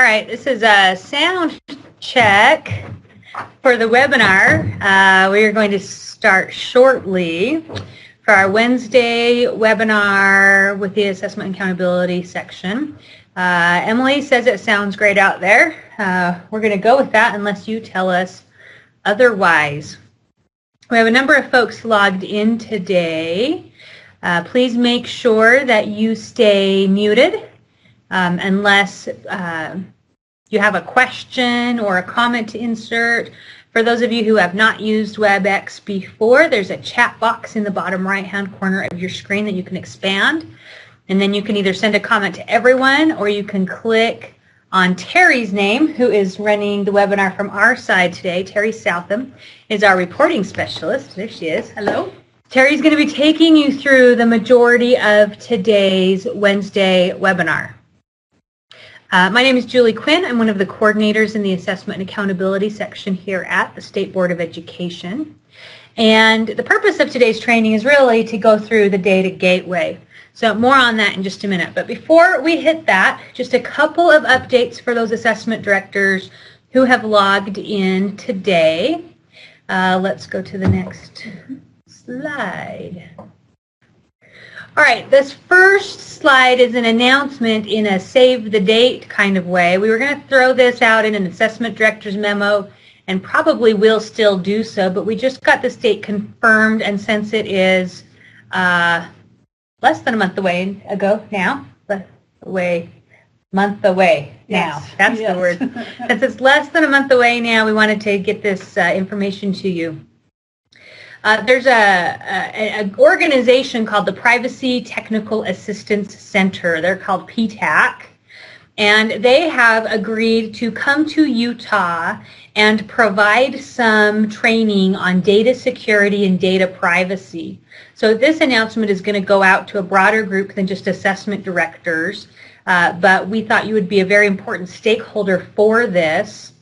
All right, this is a sound check for the webinar. We are going to start shortly for our Wednesday webinar with the Assessment and Accountability section. Emily says it sounds great out there. We're going to go with that unless you tell us otherwise. We have a number of folks logged in today. Please make sure that you stay muted unless you have a question or a comment to insert. For those of you who have not used WebEx before, there's a chat box in the bottom right-hand corner of your screen that you can expand. And then you can either send a comment to everyone or you can click on Terry's name, who is running the webinar from our side today. Terry Southam is our reporting specialist. There she is. Hello. Terry's going to be taking you through the majority of today's Wednesday webinar. My name is Julie Quinn. I'm one of the coordinators in the Assessment and Accountability section here at the State Board of Education. And the purpose of today's training is really to go through the data gateway. So more on that in just a minute. But before we hit that, just a couple of updates for those assessment directors who have logged in today. Let's go to the next slide. All right, this first slide is an announcement in a save the date kind of way. We were going to throw this out in an assessment director's memo and probably will still do so, but we just got this date confirmed, and since it is less than a month away now, that's the word. Since it's less than a month away now, we wanted to get this information to you. There's an organization called the Privacy Technical Assistance Center. They're called PTAC, and they have agreed to come to Utah and provide some training on data security and data privacy. So this announcement is going to go out to a broader group than just assessment directors, but we thought you would be a very important stakeholder for this.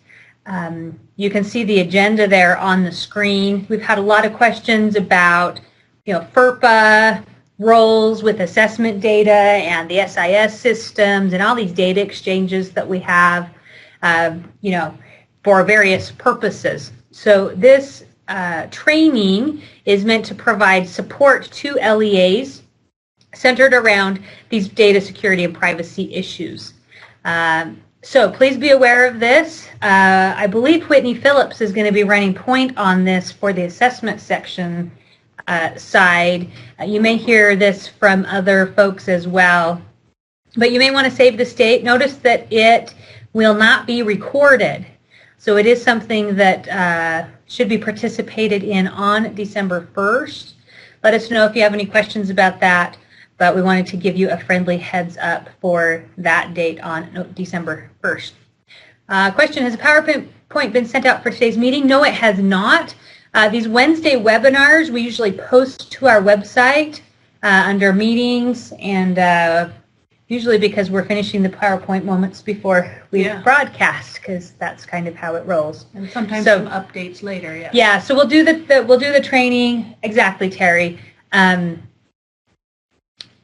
You can see the agenda there on the screen. We've had a lot of questions about, FERPA roles with assessment data and the SIS systems and all these data exchanges that we have, for various purposes. So this training is meant to provide support to LEAs centered around these data security and privacy issues. So please be aware of this. I believe Whitney Phillips is going to be running point on this for the assessment section side. You may hear this from other folks as well, but you may want to save the date. Notice that it will not be recorded. So it is something that should be participated in on December 1st. Let us know if you have any questions about that. But we wanted to give you a friendly heads up for that date on December 1st. Question, has a PowerPoint been sent out for today's meeting? No, it has not. These Wednesday webinars, we usually post to our website under meetings, and usually because we're finishing the PowerPoint moments before we broadcast, because that's kind of how it rolls. And sometimes some updates later, yeah. Yeah, so we'll do the training, exactly, Terry.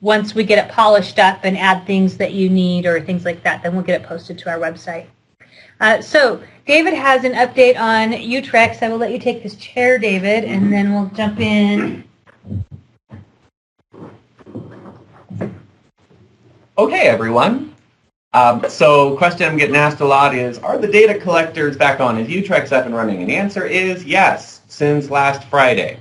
Once we get it polished up and add things that you need or things like that, then we'll get it posted to our website. So David has an update on UTREX. I will let you take this chair, David, and then we'll jump in. Okay, everyone. So question I'm getting asked a lot is, are the data collectors back on? Is UTREX up and running? And the answer is yes, since last Friday.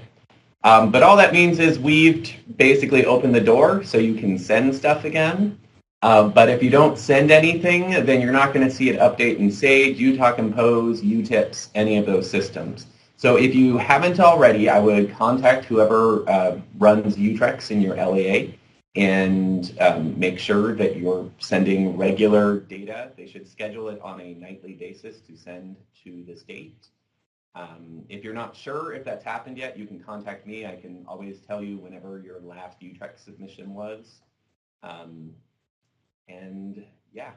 But all that means is we've basically opened the door so you can send stuff again. But if you don't send anything, then you're not going to see it update in Sage, Utah Compose, UTIPS, any of those systems. So if you haven't already, I would contact whoever runs UTREX in your LEA and make sure that you're sending regular data. They should schedule it on a nightly basis to send to the state. If you're not sure if that's happened yet, you can contact me. I can always tell you whenever your last UTREX submission was. And yeah.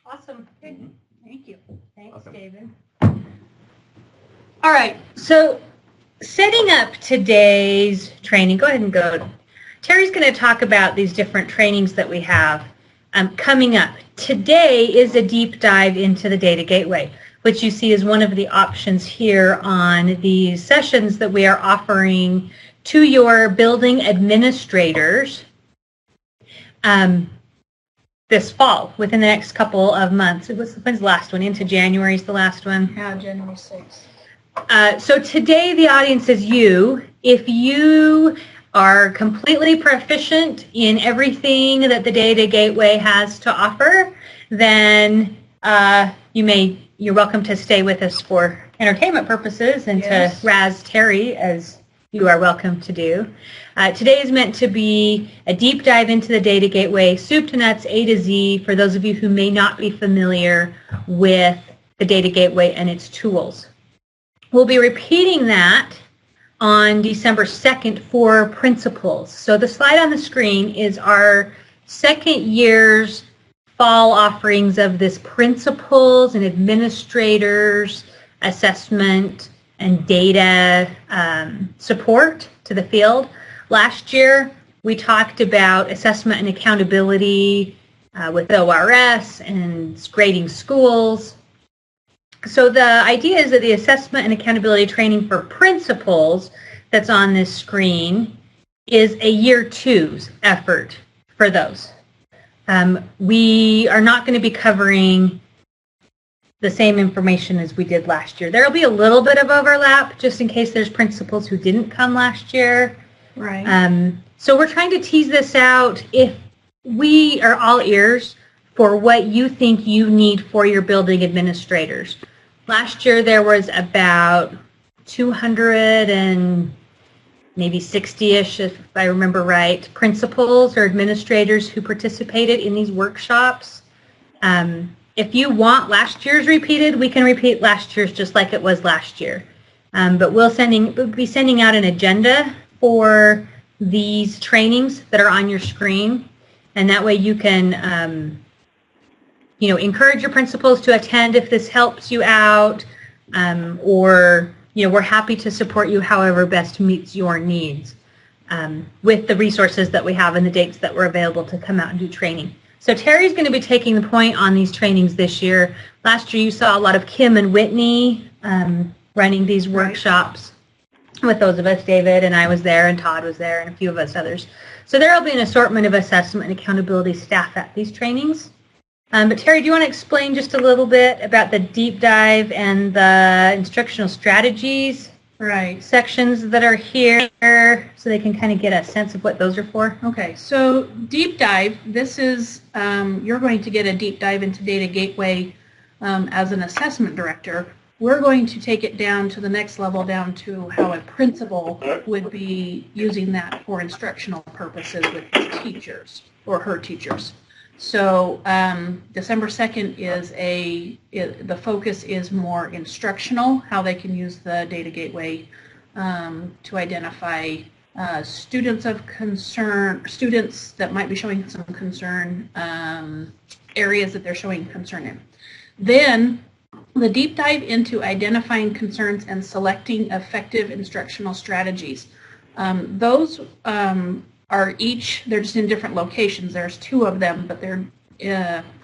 Awesome. Good. Thank you. Thanks, awesome. David. All right. So setting up today's training, go ahead and go. Terry's going to talk about these different trainings that we have. coming up. Today is a deep dive into the Data Gateway, which you see is one of the options here on these sessions that we are offering to your building administrators this fall, within the next couple of months. When's the last one? Into January is the last one? Yeah, January 6th. So today the audience is you. If you are completely proficient in everything that the Data Gateway has to offer, then you're welcome to stay with us for entertainment purposes and to razz Terry, as you are welcome to do. Today is meant to be a deep dive into the Data Gateway, soup to nuts, A to Z, for those of you who may not be familiar with the Data Gateway and its tools. We'll be repeating that on December 2nd for principals. So the slide on the screen is our second year's fall offerings of this principals and administrators assessment and data support to the field. Last year, we talked about assessment and accountability with ORS and grading schools. So the idea is that the assessment and accountability training for principals that's on this screen is a year two's effort for those. We are not going to be covering the same information as we did last year. There will be a little bit of overlap just in case there's principals who didn't come last year. Right. So we're trying to tease this out. If we are all ears for what you think you need for your building administrators. Last year there was about 200 and maybe 60-ish, if I remember right, principals or administrators who participated in these workshops. If you want last year's repeated, we can repeat last year's just like it was last year. But we'll be sending out an agenda for these trainings that are on your screen, and that way you can encourage your principals to attend if this helps you out, or we're happy to support you however best meets your needs with the resources that we have and the dates that we're available to come out and do training. So Terry's going to be taking the point on these trainings this year. Last year you saw a lot of Kim and Whitney running these workshops with those of us. David and I was there, and Todd was there, and a few of us others. So there will be an assortment of assessment and accountability staff at these trainings. But Terry, do you want to explain just a little bit about the deep dive and the instructional strategies sections that are here so they can kind of get a sense of what those are for? Okay, so deep dive, this is, you're going to get a deep dive into Data Gateway as an assessment director. We're going to take it down to the next level, down to how a principal would be using that for instructional purposes with his teachers or her teachers. So December 2nd is the focus is more instructional, how they can use the Data Gateway to identify students of concern, students that might be showing some concern, areas that they're showing concern in. Then the deep dive into identifying concerns and selecting effective instructional strategies. Those are they're just in different locations. There's two of them, but they're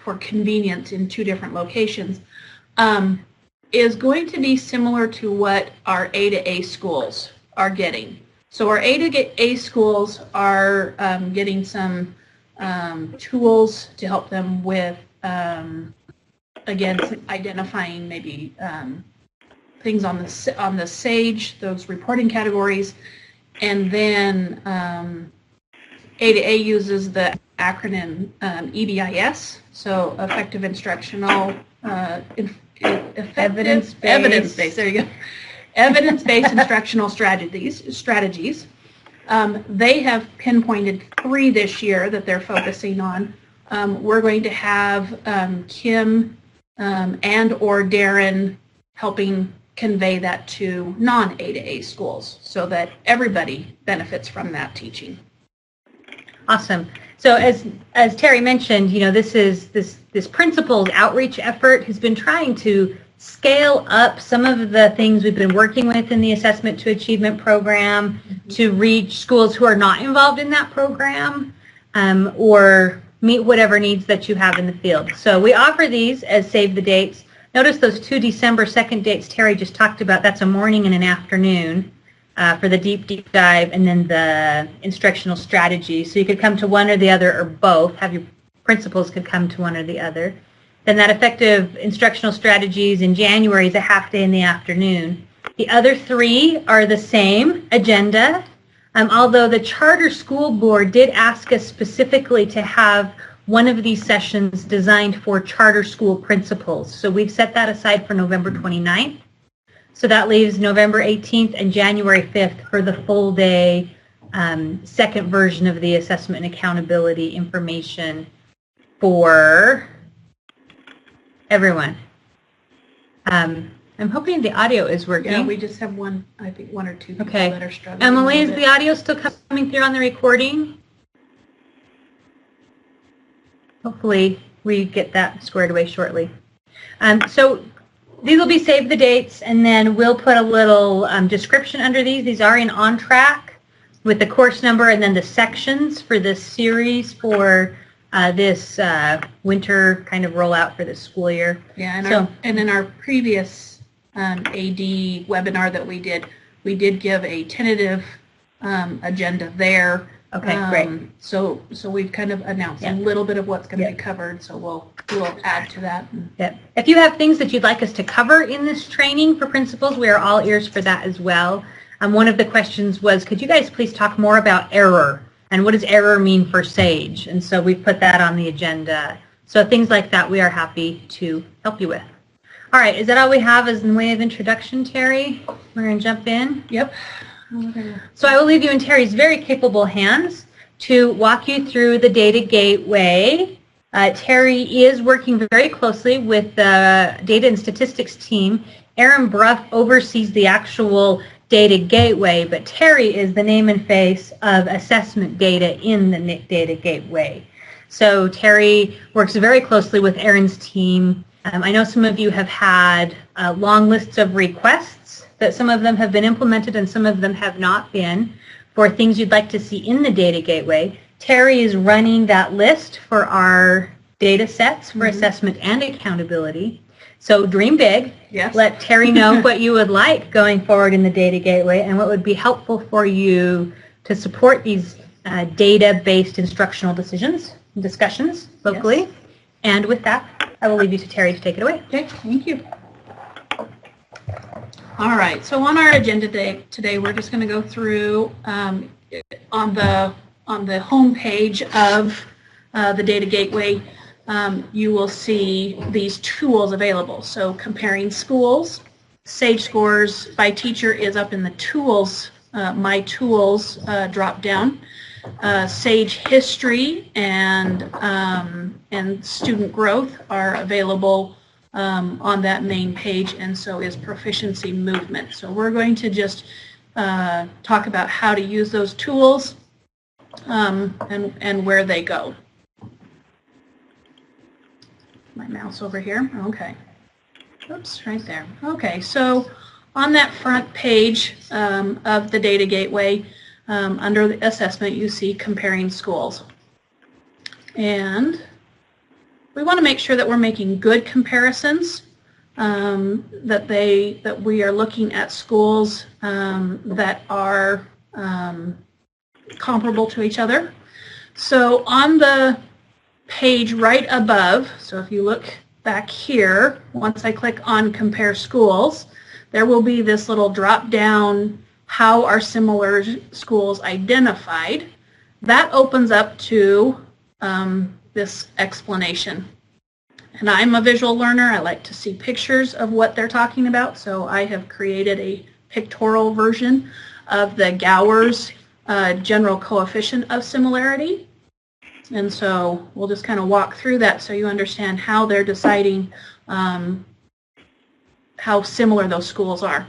for convenience in two different locations, is going to be similar to what our A to A schools are getting. So our A to A schools are getting some tools to help them with, again, identifying maybe things on the SAGE, those reporting categories, and then A to A uses the acronym EBIS, so Effective Instructional Evidence-Based. There you go. Evidence-based instructional strategies. They have pinpointed 3 this year that they're focusing on. We're going to have Kim and or Darren helping convey that to non-A to A schools so that everybody benefits from that teaching. Awesome. So as Terry mentioned, this principal's outreach effort has been trying to scale up some of the things we've been working with in the Assessment to Achievement program to reach schools who are not involved in that program, or meet whatever needs that you have in the field. So we offer these as save the dates. Notice those 2 December 2nd dates Terry just talked about. That's a morning and an afternoon for the deep dive, and then the instructional strategy. So you could come to one or the other or both. Have your principals could come to one or the other. Then that effective instructional strategies in January is a half day in the afternoon. The other 3 are the same agenda, although the charter school board did ask us specifically to have one of these sessions designed for charter school principals. So we've set that aside for November 29th. So that leaves November 18th and January 5th for the full day second version of the assessment and accountability information for everyone. I'm hoping the audio is working. Yeah, we just have one, I think 1 or 2 people okay. that are struggling. Emily, is the audio still coming through on the recording? Hopefully we get that squared away shortly. So these will be save the dates, and then we'll put a little description under these. These are in On Track with the course number and then the sections for this series for this winter kind of rollout for this school year. Yeah, and in our previous AD webinar that we did give a tentative agenda there. Okay, great. So we've kind of announced a little bit of what's going to be covered, so we'll add to that. Yep. If you have things that you'd like us to cover in this training for principals, we are all ears for that as well. One of the questions was, could you guys please talk more about error, and what does error mean for SAGE? And so we put that on the agenda. So things like that we are happy to help you with. All right, is that all we have as in way of introduction, Terry? We're going to jump in? Yep. So I will leave you in Terry's very capable hands to walk you through the data gateway. Terry is working very closely with the data and statistics team. Aaron Bruff oversees the actual data gateway, but Terry is the name and face of assessment data in the data gateway. So Terry works very closely with Aaron's team. I know some of you have had long lists of requests, that some of them have been implemented and some of them have not been, for things you'd like to see in the data gateway. Terry is running that list for our data sets for assessment and accountability. So dream big. Yes. Let Terry know what you would like going forward in the data gateway and what would be helpful for you to support these data-based instructional decisions and discussions locally. Yes. And with that, I will leave you to Terry to take it away. Okay, thank you. All right, so on our agenda today, we're just going to go through on the home page of the data gateway. You will see these tools available. So comparing schools, SAGE scores by teacher is up in the tools, my tools drop down. SAGE history and student growth are available on that main page, and so is proficiency movement. So we're going to just talk about how to use those tools and where they go. My mouse over here. Okay. Oops, right there. Okay, so on that front page of the data gateway, under the assessment, you see comparing schools. And we want to make sure that we're making good comparisons, that we are looking at schools that are comparable to each other. So on the page right above, so if you look back here, once I click on compare schools, there will be this little drop down, how are similar schools identified. That opens up to this explanation. And I'm a visual learner. I like to see pictures of what they're talking about, so I have created a pictorial version of the Gowers general coefficient of similarity. And so we'll just kind of walk through that so you understand how they're deciding how similar those schools are.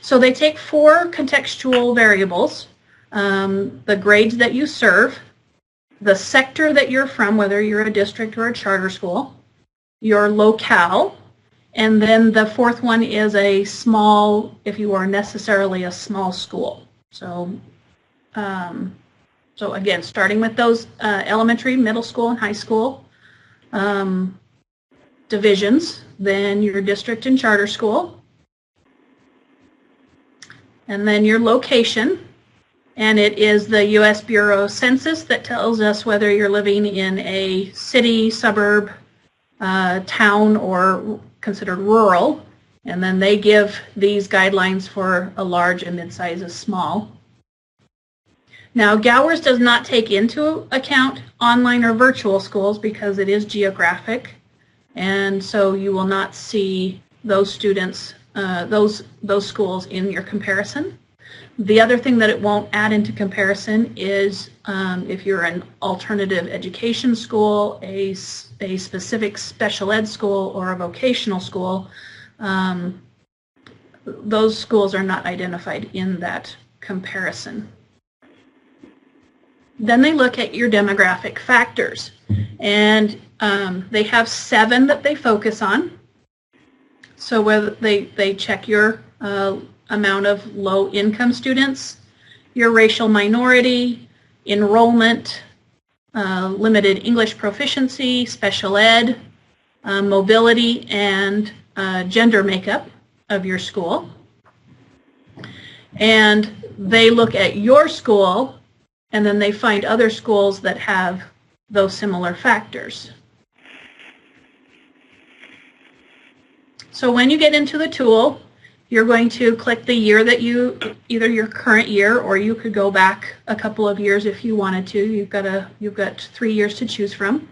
So they take 4 contextual variables: the grades that you serve, the sector that you're from, whether you're a district or a charter school, your locale, and then the 4th one is a small, if you are necessarily a small school. So So again, starting with those elementary, middle school, and high school divisions, then your district and charter school, and then your location. And it is the U.S. Bureau of Census that tells us whether you're living in a city, suburb, town, or considered rural. And then they give these guidelines for a large and mid-size as small. Now, Gowers does not take into account online or virtual schools because it is geographic. And so you will not see those students, those schools in your comparison. The other thing that it won't add into comparison is if you're an alternative education school, a specific special ed school, or a vocational school, those schools are not identified in that comparison. Then they look at your demographic factors, and they have 7 that they focus on. So whether they check your amount of low-income students, your racial minority, enrollment, limited English proficiency, special ed, mobility, and gender makeup of your school. And they look at your school, and then they find other schools that have those similar factors. So when you get into the tool, you're going to click the year that you, either your current year, or you could go back a couple of years if you wanted to. You've got 3 years to choose from,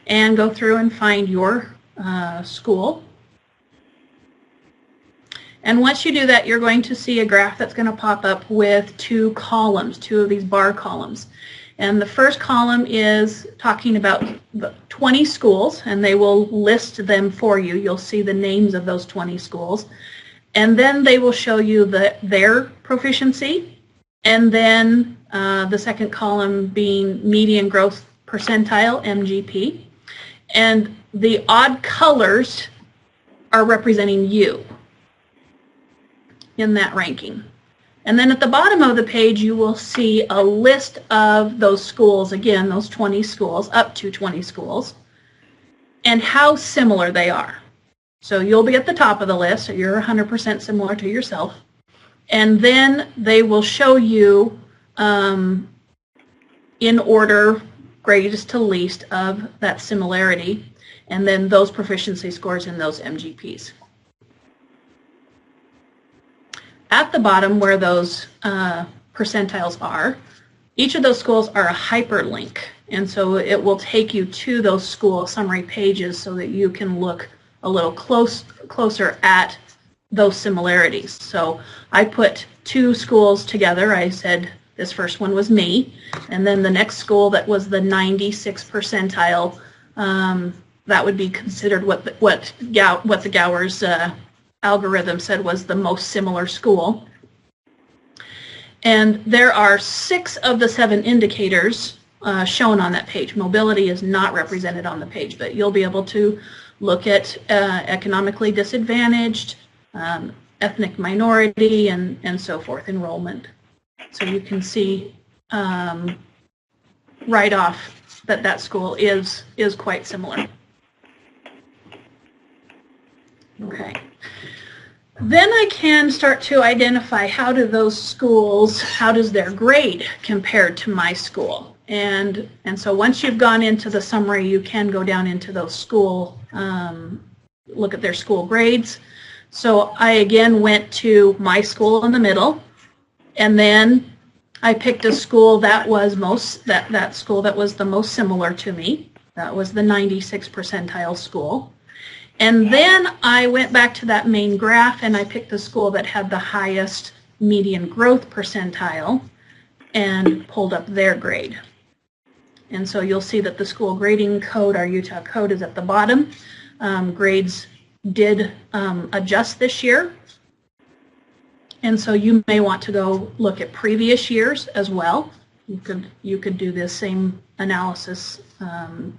and go through and find your school. And once you do that, you're going to see a graph that's going to pop up with 2 columns, 2 of these bar columns. And the first column is talking about the 20 schools, and they will list them for you. You'll see the names of those 20 schools. And then they will show you their proficiency, and then the second column being median growth percentile, MGP. And the odd colors are representing you in that ranking. And then at the bottom of the page, you will see a list of those schools, again, those 20 schools, up to 20 schools, and how similar they are. So you'll be at the top of the list, so you're 100% similar to yourself. And then they will show you in order, greatest to least, of that similarity, and then those proficiency scores and those MGPs. At the bottom where those percentiles are, each of those schools are a hyperlink, and so it will take you to those school summary pages so that you can look a little closer at those similarities. So I put 2 schools together. I said this first one was me, and then the next school that was the 96th percentile, that would be considered what the Gowers algorithm said was the most similar school. And there are 6 of the 7 indicators shown on that page. Mobility is not represented on the page, but you'll be able to look at economically disadvantaged, ethnic minority, and so forth, enrollment. So you can see right off that school is quite similar. Okay. Then I can start to identify how do those schools, how does their grade compare to my school? And so once you've gone into the summary, you can go down into those school, look at their school grades. So I again went to my school in the middle, and then I picked a school that was that school that was the most similar to me. That was the 96th percentile school. And then I went back to that main graph, and I picked the school that had the highest median growth percentile and pulled up their grade. And so you'll see that the school grading code, our Utah code, is at the bottom. Grades did adjust this year. And so you may want to go look at previous years as well. You could do this same analysis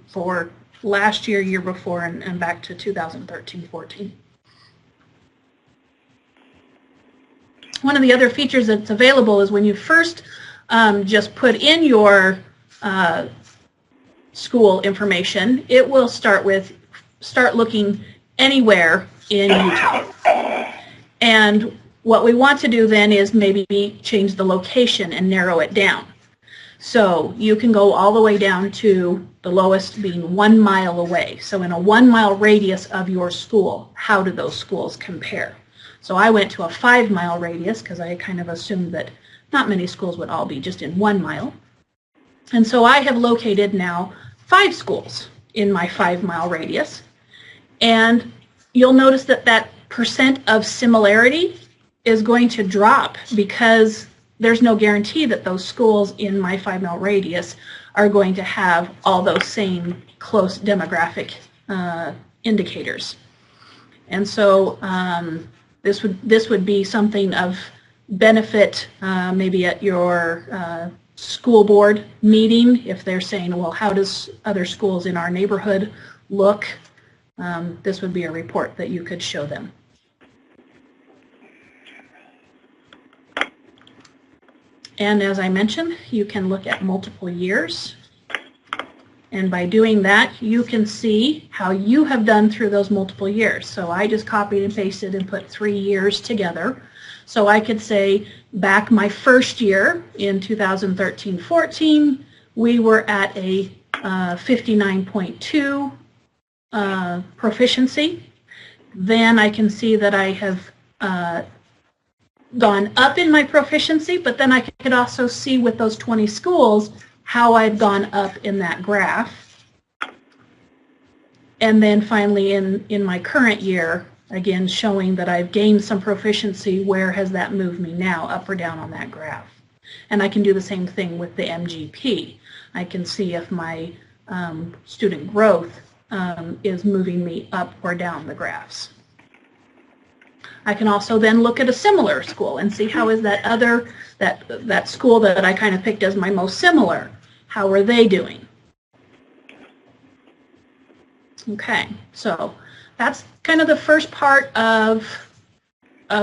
for last year, year before, and back to 2013-14. One of the other features that's available is when you first just put in your school information, it will start looking anywhere in Utah. And what we want to do then is maybe change the location and narrow it down. So you can go all the way down to the lowest being 1 mile away. So in a 1 mile radius of your school, how do those schools compare? So I went to a 5 mile radius because I kind of assumed that not many schools would all be just in 1 mile. And so I have located now 5 schools in my 5 mile radius. And you'll notice that that percent of similarity is going to drop because there's no guarantee that those schools in my 5 mile radius are going to have all those same close demographic indicators. And so this would be something of benefit maybe at your school board meeting if they're saying, well, how does other schools in our neighborhood look? This would be a report that you could show them. And as I mentioned, you can look at multiple years. And by doing that, you can see how you have done through those multiple years. So I just copied and pasted and put 3 years together. So I could say back my first year in 2013-14, we were at a 59.2 proficiency. Then I can see that I have gone up in my proficiency, but then I could also see with those 20 schools how I've gone up in that graph. And then finally in my current year, again showing that I've gained some proficiency, where has that moved me now, up or down on that graph. And I can do the same thing with the MGP. I can see if my student growth is moving me up or down the graphs. I can also then look at a similar school and see how is that school that I kind of picked as my most similar, how are they doing? Okay, so that's kind of the first part of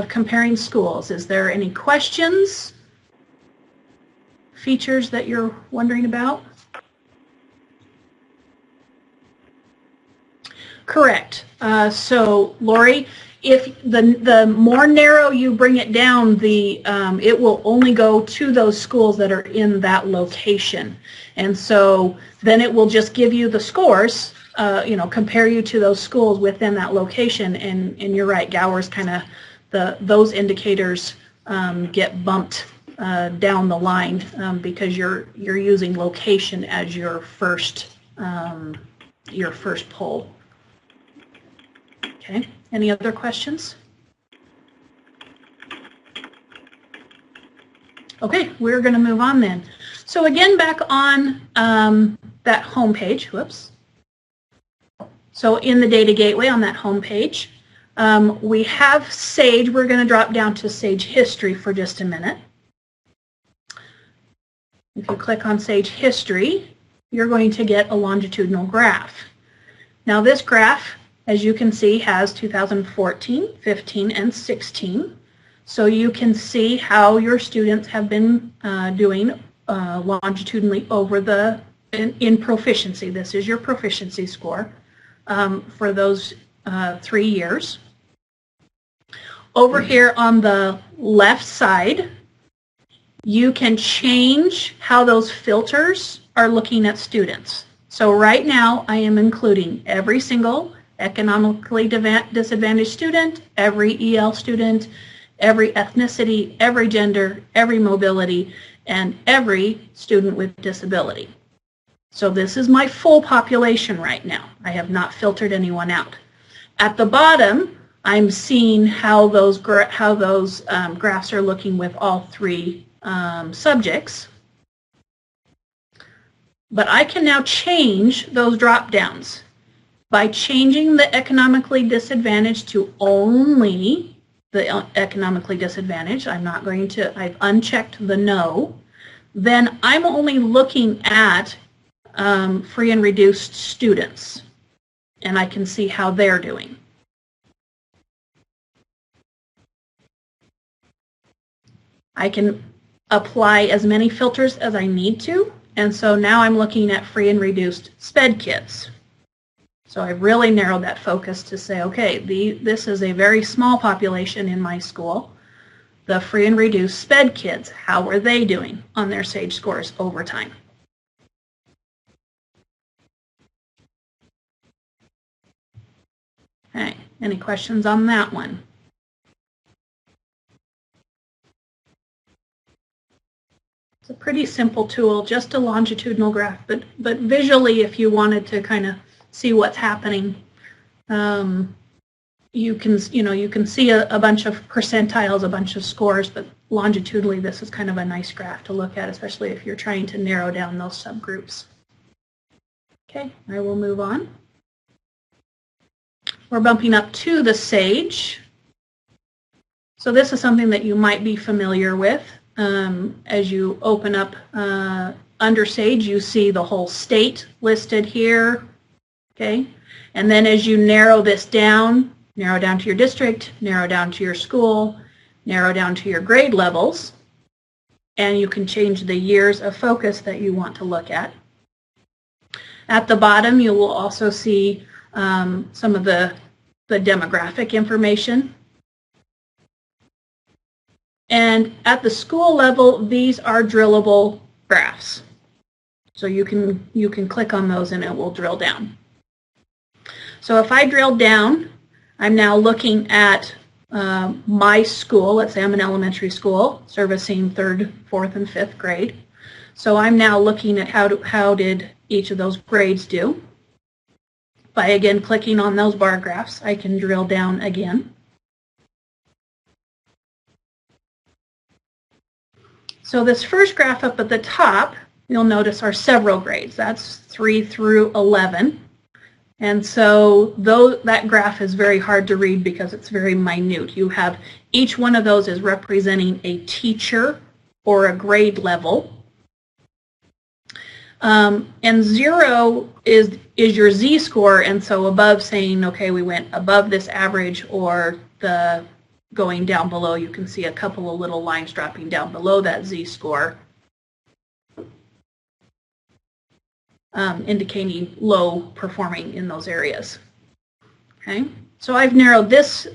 comparing schools. Is there any questions, features that you're wondering about? Correct. So Lori, if the more narrow you bring it down, it will only go to those schools that are in that location. And so then it will just give you the scores, compare you to those schools within that location. And you're right, Gower's kind of, those indicators get bumped down the line because you're using location as your first poll. Okay, any other questions? Okay, we're going to move on then. So again, back on that home page, whoops. So in the Data Gateway on that home page, we have SAGE. We're going to drop down to SAGE History for just a minute. If you click on SAGE History, you're going to get a longitudinal graph. Now this graph, as you can see, has 2014, 15, and 16. So you can see how your students have been doing longitudinally over in proficiency. This is your proficiency score for those 3 years. Over here on the left side, you can change how those filters are looking at students. So right now, I am including every single economically disadvantaged student, every EL student, every ethnicity, every gender, every mobility, and every student with disability. So this is my full population right now. I have not filtered anyone out. At the bottom, I'm seeing how those graphs are looking with all 3 subjects. But I can now change those drop downs. By changing the economically disadvantaged to only the economically disadvantaged, I've unchecked the no, then I'm only looking at free and reduced students, and I can see how they're doing. I can apply as many filters as I need to. And so now I'm looking at free and reduced SPED kids. So I've really narrowed that focus to say, okay, this is a very small population in my school. The free and reduced SPED kids, how are they doing on their SAGE scores over time? Okay, any questions on that one? It's a pretty simple tool, just a longitudinal graph, but visually, if you wanted to kind of see what's happening, you can see a bunch of percentiles, a bunch of scores, but longitudinally, this is kind of a nice graph to look at, especially if you're trying to narrow down those subgroups. Okay, I will move on. We're bumping up to the SAGE. So this is something that you might be familiar with. As you open up under SAGE, you see the whole state listed here. Okay, and then as you narrow this down, narrow down to your district, narrow down to your school, narrow down to your grade levels, and you can change the years of focus that you want to look at. At the bottom, you will also see some of the demographic information. And at the school level, these are drillable graphs. So you can click on those and it will drill down. So if I drill down, I'm now looking at my school. Let's say I'm an elementary school servicing 3rd, 4th, and 5th grade. So I'm now looking at how did each of those grades do. By again clicking on those bar graphs, I can drill down again. So this first graph up at the top, you'll notice are several grades. That's 3 through 11. And so though that graph is very hard to read because it's very minute. You have each one of those is representing a teacher or a grade level. And 0 is your Z-score, and so above saying, okay, we went above this average, or the going down below, you can see a couple of little lines dropping down below that Z-score, indicating low performing in those areas. Okay, so I've narrowed this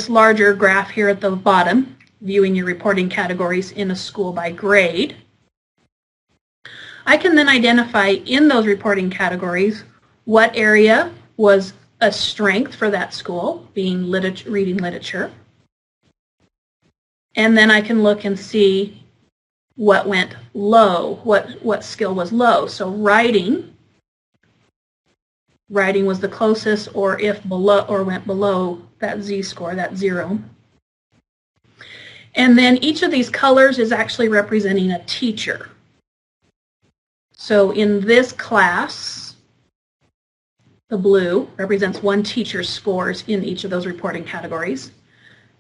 larger graph here at the bottom, viewing your reporting categories in a school by grade. I can then identify in those reporting categories what area was a strength for that school, being reading literature. And then I can look and see what went low, what skill was low. So writing was the closest, or if below or went below that Z-score, that 0. And then each of these colors is actually representing a teacher. So in this class, the blue represents one teacher's scores in each of those reporting categories.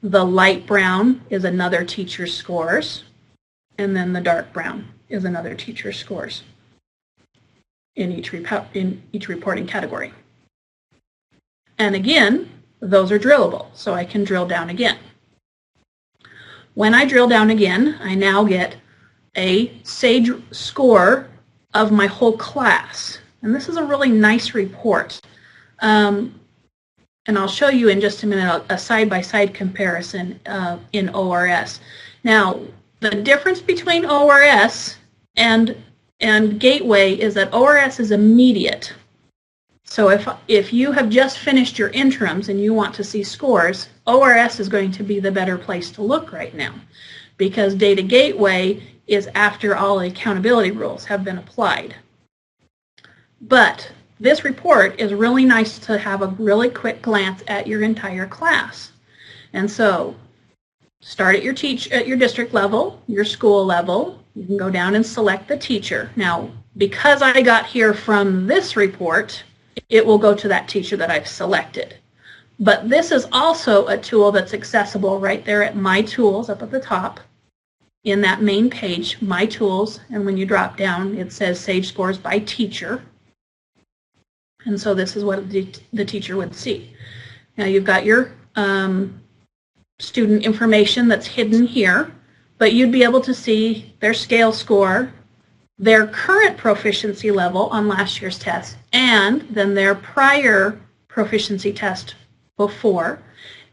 The light brown is another teacher's scores, and then the dark brown is another teacher's scores in each reporting category. And again, those are drillable, so I can drill down again. When I drill down again, I now get a SAGE score of my whole class. And this is a really nice report. And I'll show you in just a minute a side-by-side comparison in ORS. Now, the difference between ORS and Gateway is that ORS is immediate. So if you have just finished your interims and you want to see scores, ORS is going to be the better place to look right now, because Data Gateway is after all the accountability rules have been applied. But this report is really nice to have a really quick glance at your entire class. And so start at your district level, your school level. You can go down and select the teacher. Now, because I got here from this report, it will go to that teacher that I've selected. But this is also a tool that's accessible right there at My Tools up at the top. In that main page, My Tools, and when you drop down, it says SAGE Scores by Teacher. And so this is what the teacher would see. Now you've got your student information that's hidden here, but you'd be able to see their scale score, their current proficiency level on last year's test, and then their prior proficiency test before.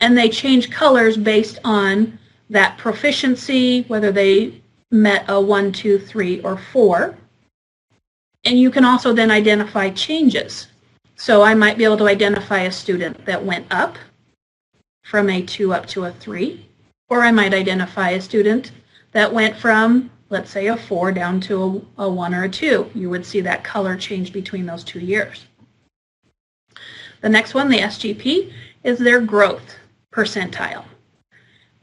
And they change colors based on that proficiency, whether they met a 1, 2, 3, or 4. And you can also then identify changes. So I might be able to identify a student that went up from a 2 up to a 3, or I might identify a student that went from, let's say, a 4 down to a 1 or a 2. You would see that color change between those 2 years. The next one, the SGP, is their growth percentile.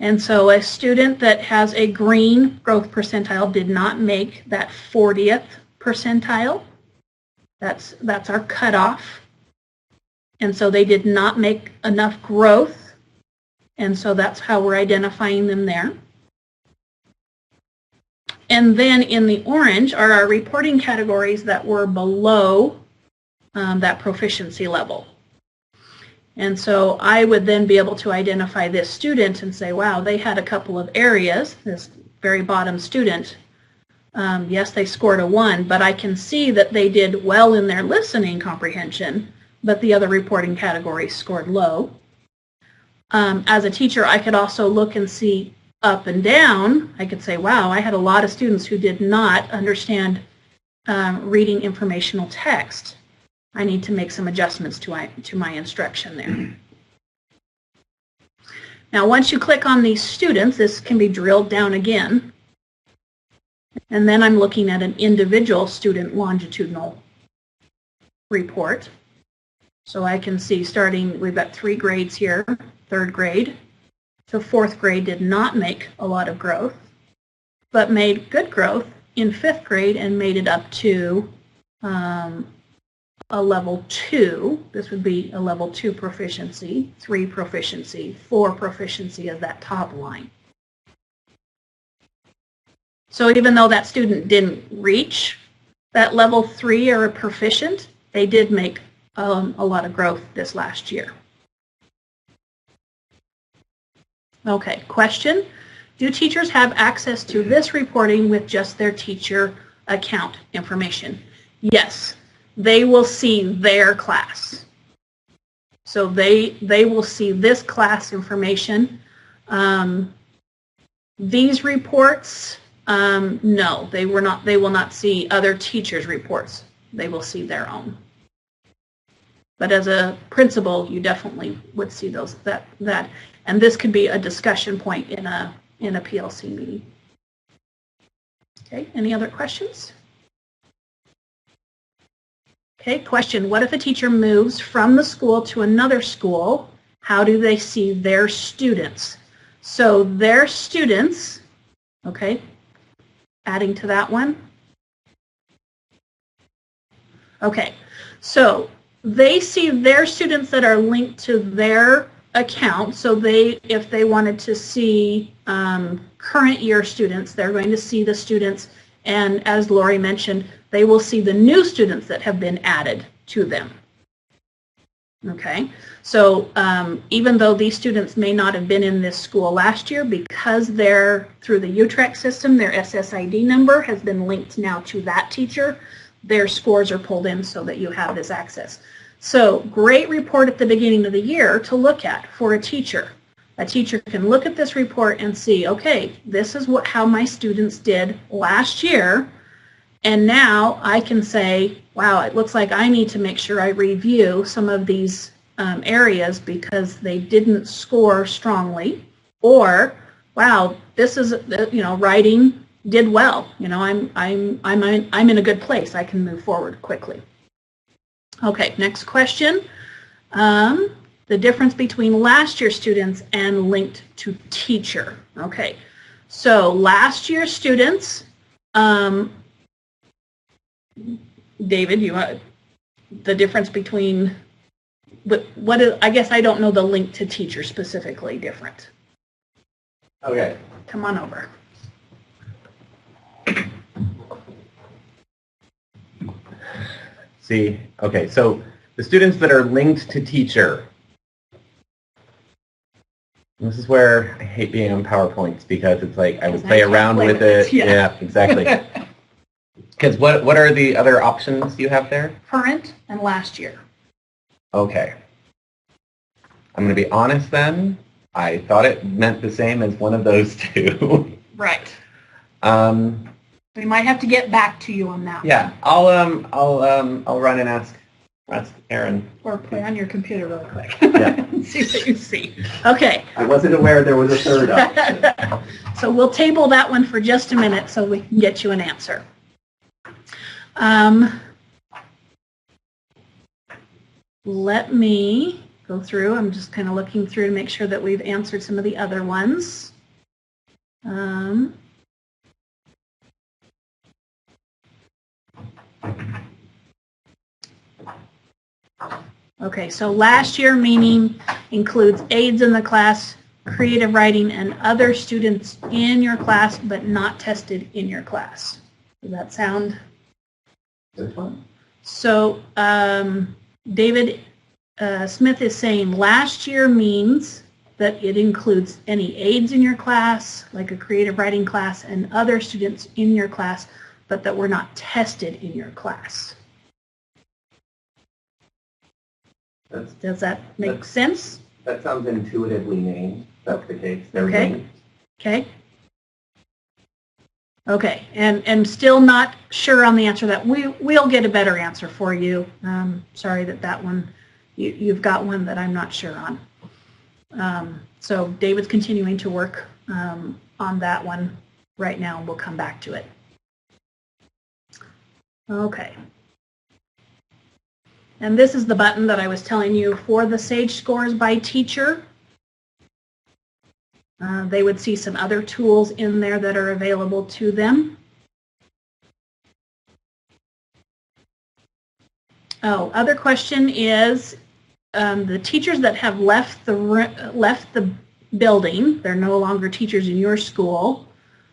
And so a student that has a green growth percentile did not make that 40th percentile. That's our cutoff. And so they did not make enough growth. And so that's how we're identifying them there. And then in the orange are our reporting categories that were below that proficiency level. And so I would then be able to identify this student and say, wow, they had a couple of areas, this very bottom student. Yes, they scored a 1, but I can see that they did well in their listening comprehension, but the other reporting categories scored low. As a teacher, I could also look and see up and down. I could say, wow, I had a lot of students who did not understand reading informational text. I need to make some adjustments to my instruction there. Now, once you click on these students, this can be drilled down again. And then I'm looking at an individual student longitudinal report. So I can see starting, we've got 3 grades here, 3rd grade. So 4th grade did not make a lot of growth, but made good growth in 5th grade and made it up to a level 2. This would be a level 2 proficiency, 3 proficiency, 4 proficiency as that top line. So even though that student didn't reach that level 3 or a proficient, they did make a lot of growth this last year. Okay, question. Do teachers have access to this reporting with just their teacher account information? Yes, they will see their class. So they will see this class information. These reports, no, they will not see other teachers' reports. They will see their own. But as a principal, you definitely would see those that and this could be a discussion point in a PLC meeting. Okay, any other questions? Okay, question. What if a teacher moves from the school to another school? How do they see their students? So their students, okay, adding to that one. Okay, so they see their students that are linked to their account. So if they wanted to see current year students, they're going to see the students, and as Lori mentioned, they will see the new students that have been added to them. Okay, so even though these students may not have been in this school last year, because they're through the UTREC system, their SSID number has been linked now to that teacher, their scores are pulled in so that you have this access. So great report at the beginning of the year to look at for a teacher. A teacher can look at this report and see, okay, this is how my students did last year, and now I can say, wow, it looks like I need to make sure I review some of these areas because they didn't score strongly, or wow, this is, writing did well. I'm in a good place. I can move forward quickly. Okay, next question. The difference between last year's students and linked to teacher. Okay, so last year's students, David, the difference between, what is, I guess I don't know the link to teacher specifically different. Okay. Come on over. See, okay, so the students that are linked to teacher, This is where I hate being on PowerPoints because it's like I would play can't around play with with it. it, yeah. Yeah, exactly. Because what are the other options you have there? Current and last year. Okay. I'm going to be honest then. I thought it meant the same as one of those two. Right. Um, We might have to get back to you on that. yeah, I'll run and ask Aaron. Or play on your computer really quick. Yeah. See what you see. Okay. I wasn't aware there was a third option. So we'll table that one for just a minute so we can get you an answer. Let me go through. I'm just kind of looking through to make sure that we've answered some of the other ones. Okay, so last year meaning includes aides in the class, creative writing, and other students in your class but not tested in your class. Does that sound? That's fun. So David Smith is saying last year means that it includes any aides in your class, like a creative writing class, and other students in your class, but that were not tested in your class. Does that make sense? That sounds intuitively named. That's the case. Okay. Okay. Okay, and still not sure on the answer. That we'll get a better answer for you. Sorry that one, you've got one that I'm not sure on. So David's continuing to work on that one right now, and we'll come back to it. Okay. And this is the button that I was telling you for the SAGE scores by teacher. They would see some other tools in there that are available to them. Oh, other question is the teachers that have left the building, they're no longer teachers in your school,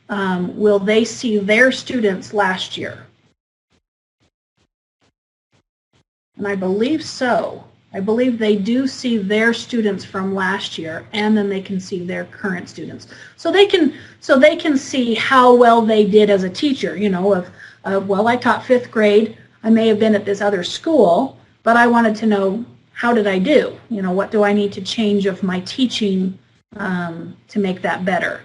will they see their students last year? And I believe so. I believe they do see their students from last year, and then they can see their current students. So they can see how well they did as a teacher. You know, well, I taught 5th grade. I may have been at this other school, but I wanted to know, how did I do? You know, what do I need to change of my teaching to make that better?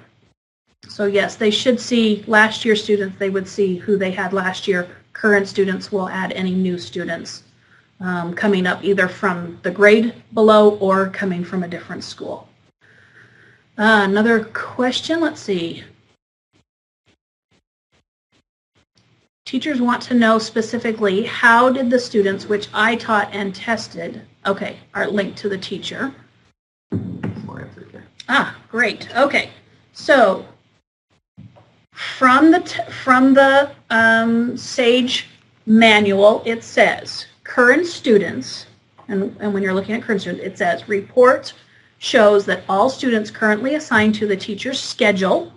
So yes, they should see last year's students. They would see who they had last year. Current students will add any new students coming up either from the grade below or coming from a different school. Another question, let's see. Teachers want to know specifically how did the students which I taught and tested, okay, are linked to the teacher. More answers there. Ah, great. Okay, so from the SAGE manual, it says current students, and when you're looking at current students, it says report shows that all students currently assigned to the teacher's schedule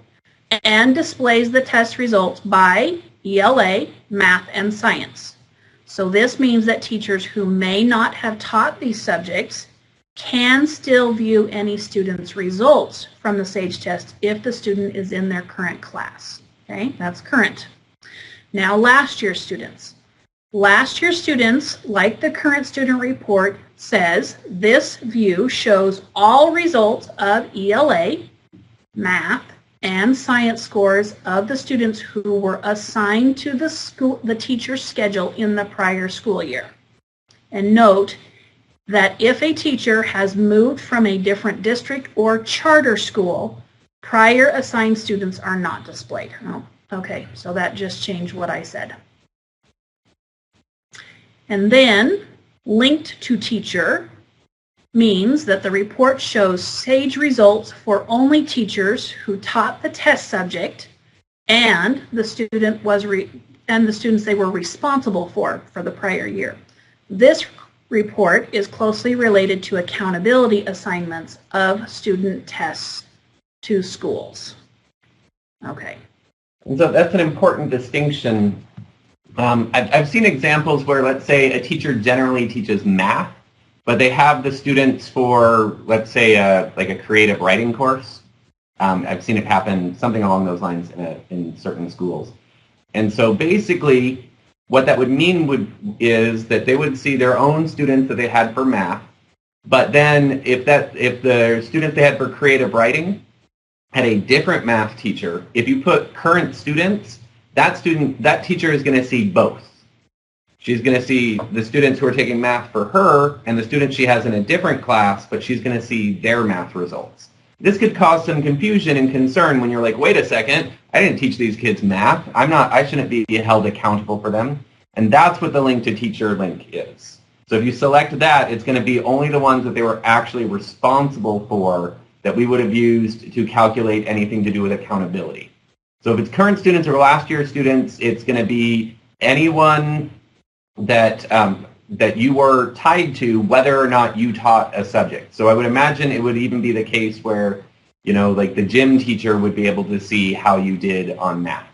and displays the test results by ELA, math, and science. So this means that teachers who may not have taught these subjects can still view any student's results from the SAGE test if the student is in their current class. Okay, that's current. Now last year's students. Last year's students, like the current student report says, this view shows all results of ELA, math, and science scores of the students who were assigned to the teacher's schedule in the prior school year. And note that if a teacher has moved from a different district or charter school, prior assigned students are not displayed. Oh, okay, so that just changed what I said. And then linked to teacher means that the report shows SAGE results for only teachers who taught the test subject and the student was and the students they were responsible for the prior year. This report is closely related to accountability assignments of student tests to schools. Okay. And so that's an important distinction. I've seen examples where, let's say, a teacher generally teaches math, but they have the students for, let's say, like a creative writing course. I've seen it happen, something along those lines in certain schools. And so basically, what that would mean is that they would see their own students that they had for math, but then if the students they had for creative writing had a different math teacher, if you put current students, that teacher is going to see both. She's going to see the students who are taking math for her and the students she has in a different class, but she's going to see their math results. This could cause some confusion and concern when you're like, wait a second, I didn't teach these kids math. I shouldn't be held accountable for them. And that's what the link to teacher link is. So if you select that, it's going to be only the ones that they were actually responsible for that we would have used to calculate anything to do with accountability. So if it's current students or last year students, it's going to be anyone that that you were tied to, whether or not you taught a subject. So I would imagine it would even be the case where, like the gym teacher would be able to see how you did on math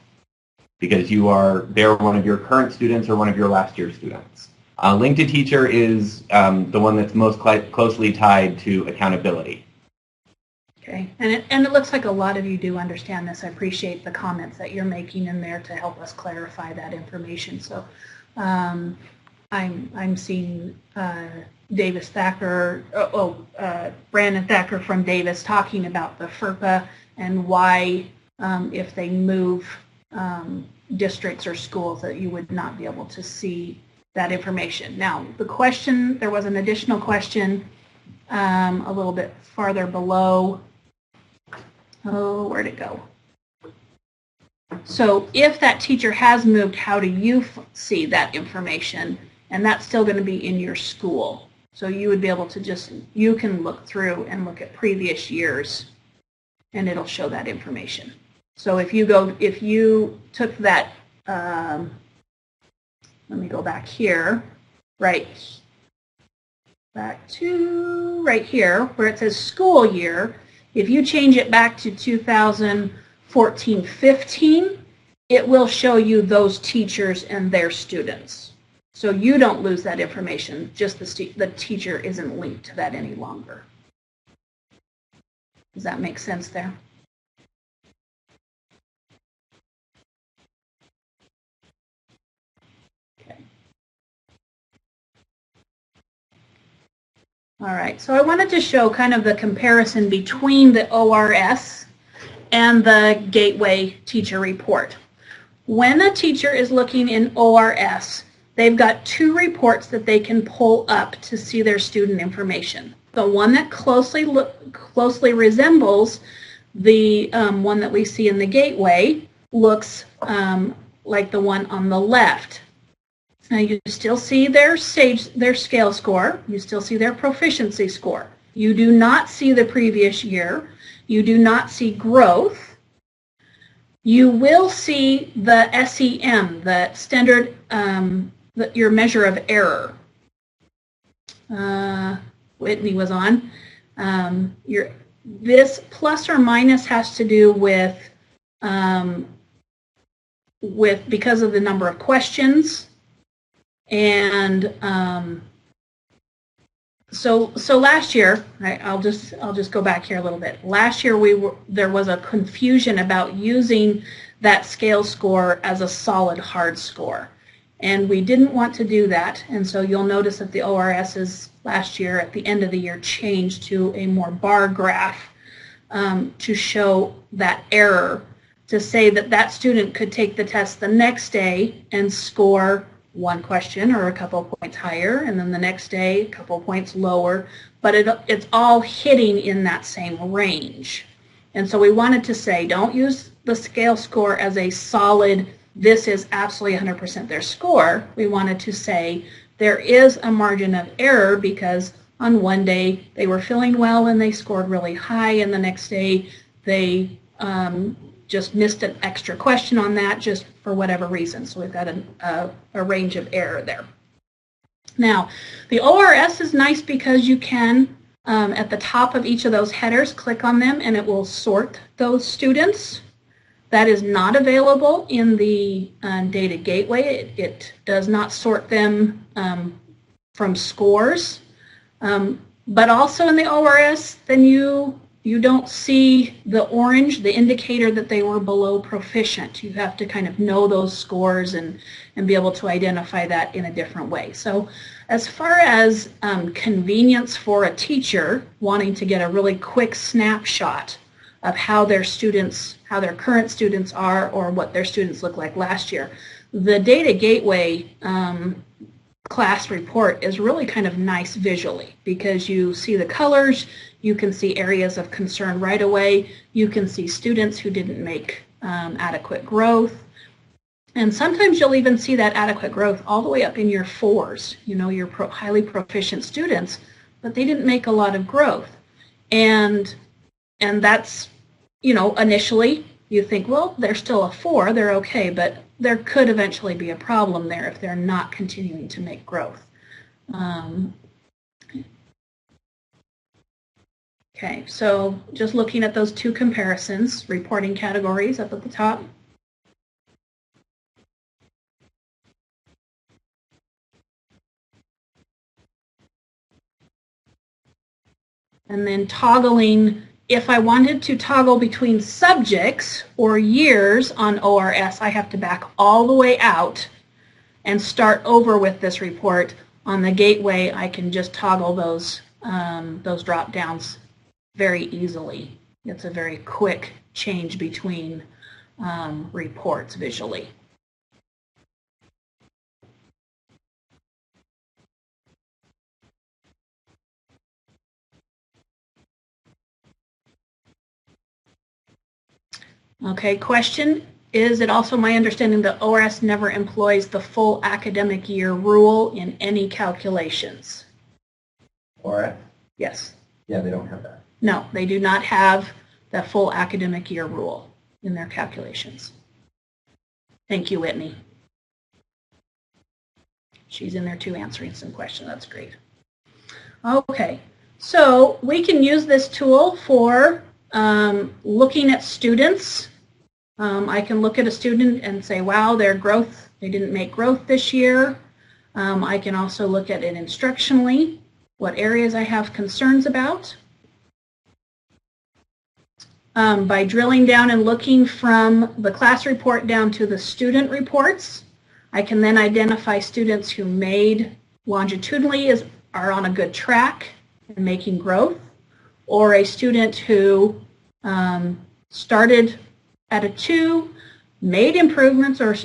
because they're one of your current students or one of your last year students. Link to teacher is the one that's most closely tied to accountability. Okay, and it looks like a lot of you do understand this. I appreciate the comments that you're making in there to help us clarify that information. So I'm seeing Davis Thacker, Brandon Thacker from Davis talking about the FERPA and why if they move districts or schools that you would not be able to see that information. Now, there was an additional question a little bit farther below. Oh, where'd it go? So if that teacher has moved, how do you see that information? And that's still going to be in your school. So you would be able to you can look through and look at previous years and it'll show that information. So if you took that, let me go back here, back to right here where it says school year. If you change it back to 2014-15, it will show you those teachers and their students. So you don't lose that information, just the teacher isn't linked to that any longer. Does that make sense there? All right, so I wanted to show kind of the comparison between the ORS and the Gateway Teacher Report. When a teacher is looking in ORS, they've got two reports that they can pull up to see their student information. The one that closely resembles the one that we see in the Gateway looks like the one on the left. Now you still see their scale score, you still see their proficiency score. You do not see the previous year, you do not see growth. You will see the SEM, the standard, your measure of error. Whitney was on. This plus or minus has to do with because of the number of questions. And so last year, I'll just go back here a little bit. Last year there was a confusion about using that scale score as a solid hard score, and we didn't want to do that. And so you'll notice that the ORSs last year at the end of the year changed to a more bar graph to show that error, to say that student could take the test the next day and score one question or a couple points higher, and then the next day a couple points lower, but it's all hitting in that same range. And so we wanted to say, don't use the scale score as a solid, this is absolutely 100% their score. We wanted to say there is a margin of error because on one day they were feeling well and they scored really high, and the next day they just missed an extra question on that just for whatever reason. So we've got a range of error there. Now, the ORS is nice because you can, at the top of each of those headers, click on them and it will sort those students. That is not available in the Data Gateway. It does not sort them from scores. But also in the ORS, then you don't see the orange, the indicator that they were below proficient. You have to kind of know those scores and be able to identify that in a different way. So as far as convenience for a teacher wanting to get a really quick snapshot of how their students, how their current students are or what their students look like last year, the Data Gateway class report is really kind of nice visually because you see the colors, you can see areas of concern right away, you can see students who didn't make adequate growth, and sometimes you'll even see that adequate growth all the way up in your 4s, you know, your highly proficient students, but they didn't make a lot of growth. And that's, you know, initially you think, well, they're still a 4, they're okay, but there could eventually be a problem there if they're not continuing to make growth. Okay, so just looking at those two comparisons, reporting categories up at the top. And then toggling, if I wanted to toggle between subjects or years on ORS, I have to back all the way out and start over with this report. On the Gateway, I can just toggle those drop downs very easily. It's a very quick change between reports visually. Okay, question, is it also my understanding that ORS never employs the full academic year rule in any calculations? ORS? Yes. Yeah, they don't have that. No, they do not have the full academic year rule in their calculations. Thank you, Whitney. She's in there too answering some questions. That's great. Okay, so we can use this tool for looking at students. I can look at a student and say, wow, their growth, they didn't make growth this year. I can also look at it instructionally, what areas I have concerns about. By drilling down and looking from the class report down to the student reports, I can then identify students who made longitudinally, are on a good track and making growth, or a student who started at a 2, made improvements, or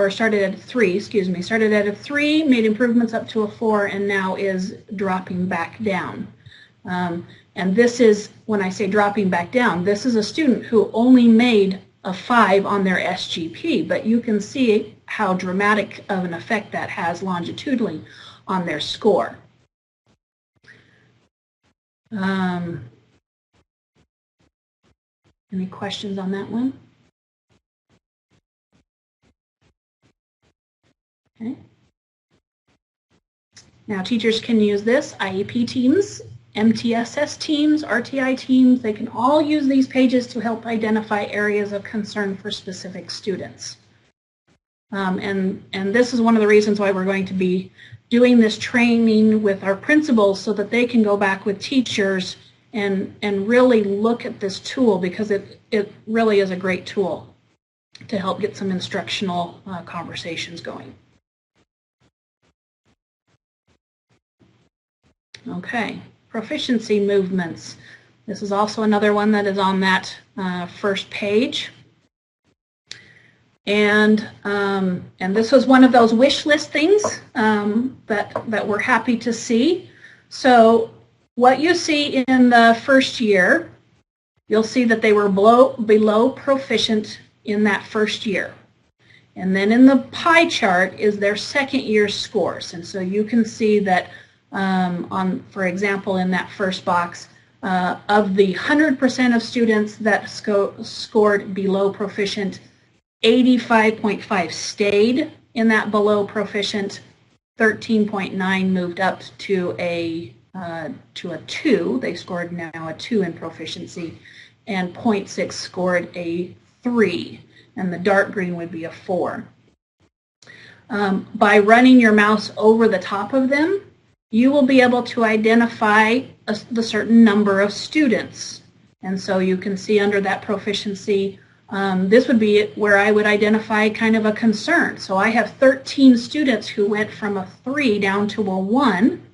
started at a 3, excuse me, started at a 3, made improvements up to a 4, and now is dropping back down. And this is, when I say dropping back down, this is a student who only made a 5 on their SGP, but you can see how dramatic of an effect that has longitudinally on their score. Any questions on that one? Okay. Now teachers can use this, IEP teams, MTSS teams, RTI teams, they can all use these pages to help identify areas of concern for specific students. And this is one of the reasons why we're going to be doing this training with our principals so that they can go back with teachers and really look at this tool, because it really is a great tool to help get some instructional conversations going. Okay, proficiency movements. This is also another one that is on that first page. And this was one of those wish list things that we're happy to see. So what you see in the first year, you'll see that they were below proficient in that first year. And then in the pie chart is their second year scores. And so you can see that for example, in that first box, of the 100% of students that scored below proficient, 85.5 stayed in that below proficient, 13.9 moved up to a 2. They scored now a 2 in proficiency, and 0.6 scored a 3, and the dark green would be a 4. By running your mouse over the top of them, you will be able to identify the certain number of students. And so you can see under that proficiency, this would be where I would identify kind of a concern. So I have 13 students who went from a 3 down to a 1.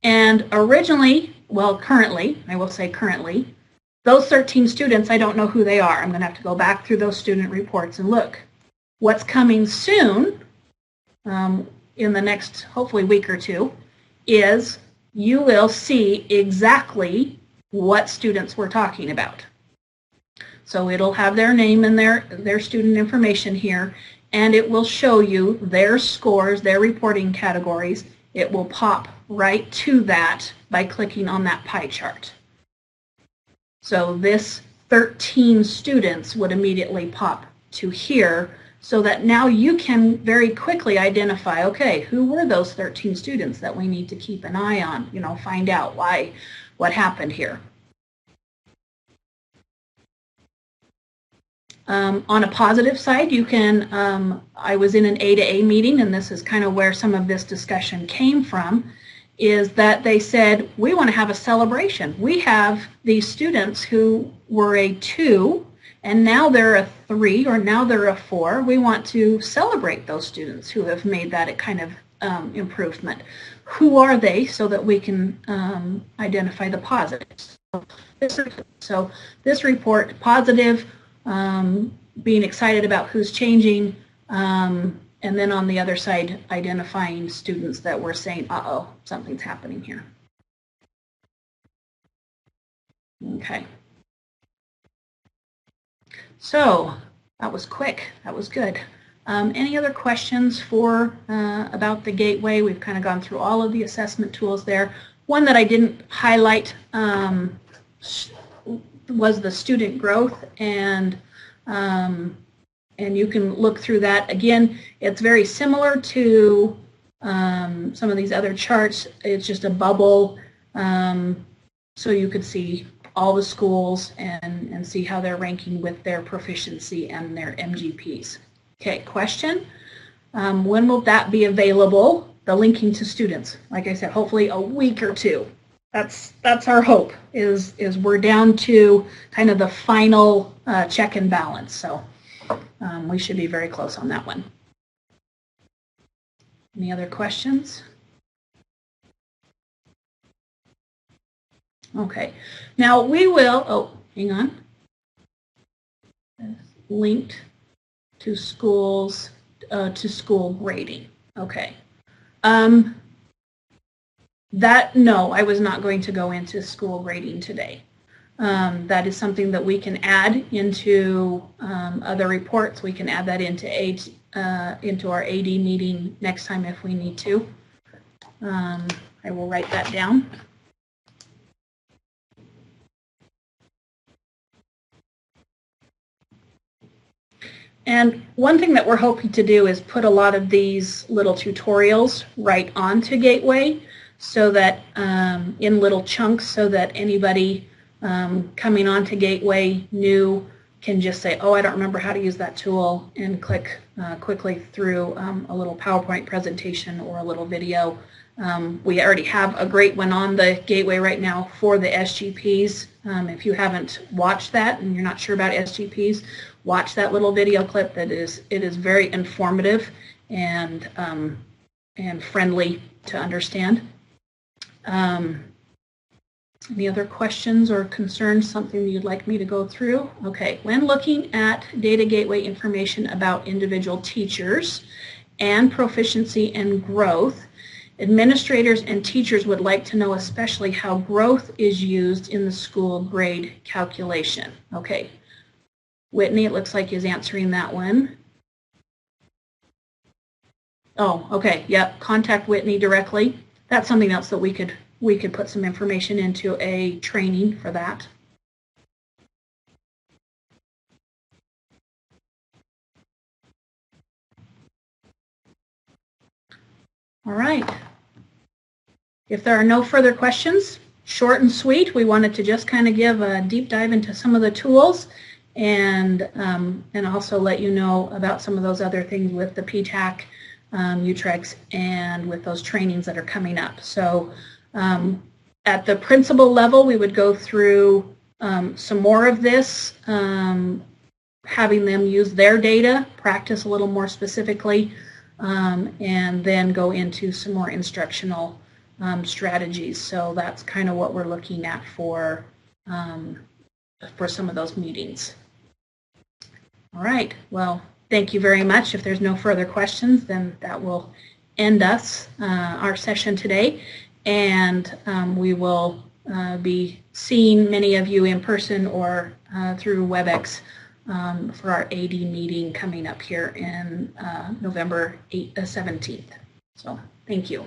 And originally, well, currently, I will say currently, those 13 students, I don't know who they are. I'm going to have to go back through those student reports and look. What's coming soon, in the next, hopefully, week or two, is you will see exactly what students we're talking about. So it'll have their name and their student information here, and it will show you their scores, their reporting categories. It will pop right to that by clicking on that pie chart. So this 13 students would immediately pop to here, so that now you can very quickly identify, okay, who were those 13 students that we need to keep an eye on, you know, find out why, what happened here. On a positive side, you can, I was in an A to A meeting, and this is kind of where some of this discussion came from, is that they said, we want to have a celebration. We have these students who were a 2, and now they're a 3, or now they're a 4. We want to celebrate those students who have made that kind of improvement. Who are they, so that we can identify the positives? So this report, positive, being excited about who's changing, and then on the other side, identifying students that were saying, uh-oh, something's happening here. Okay. So that was quick. That was good. Any other questions for about the gateway? We've kind of gone through all of the assessment tools there. One that I didn't highlight was the student growth, and you can look through that. Again, it's very similar to some of these other charts. It's just a bubble, so you could see all the schools and see how they're ranking with their proficiency and their MGPs. Okay, question. When will that be available, the linking to students? Like I said, hopefully a week or two. That's our hope, is we're down to kind of the final check and balance. So we should be very close on that one. Any other questions? Okay, now we will, oh, hang on. Linked to schools, to school rating. Okay. No, I was not going to go into school rating today. That is something that we can add into other reports. We can add that into our AD meeting next time if we need to. I will write that down. And one thing that we're hoping to do is put a lot of these little tutorials right onto Gateway, so that in little chunks, so that anybody coming onto Gateway new can just say, oh, I don't remember how to use that tool, and click quickly through a little PowerPoint presentation or a little video. We already have a great one on the Gateway right now for the SGPs. If you haven't watched that and you're not sure about SGPs, watch that little video clip. It is very informative and friendly to understand. Any other questions or concerns, something you'd like me to go through? Okay, when looking at Data Gateway information about individual teachers and proficiency and growth, administrators and teachers would like to know especially how growth is used in the school grade calculation. Okay, Whitney, it looks like is answering that one. Oh, okay, yep, contact Whitney directly. That's something else that we could put some information into a training for that. All right. If there are no further questions, short and sweet, we wanted to just kind of give a deep dive into some of the tools and also let you know about some of those other things with the PTAC Utrex and with those trainings that are coming up. So at the principal level, we would go through some more of this, having them use their data, practice a little more specifically, and then go into some more instructional strategies. So that's kind of what we're looking at for some of those meetings. All right, well, thank you very much. If there's no further questions, then that will end our session today. And we will be seeing many of you in person or through WebEx for our AD meeting coming up here in November 17th. So thank you.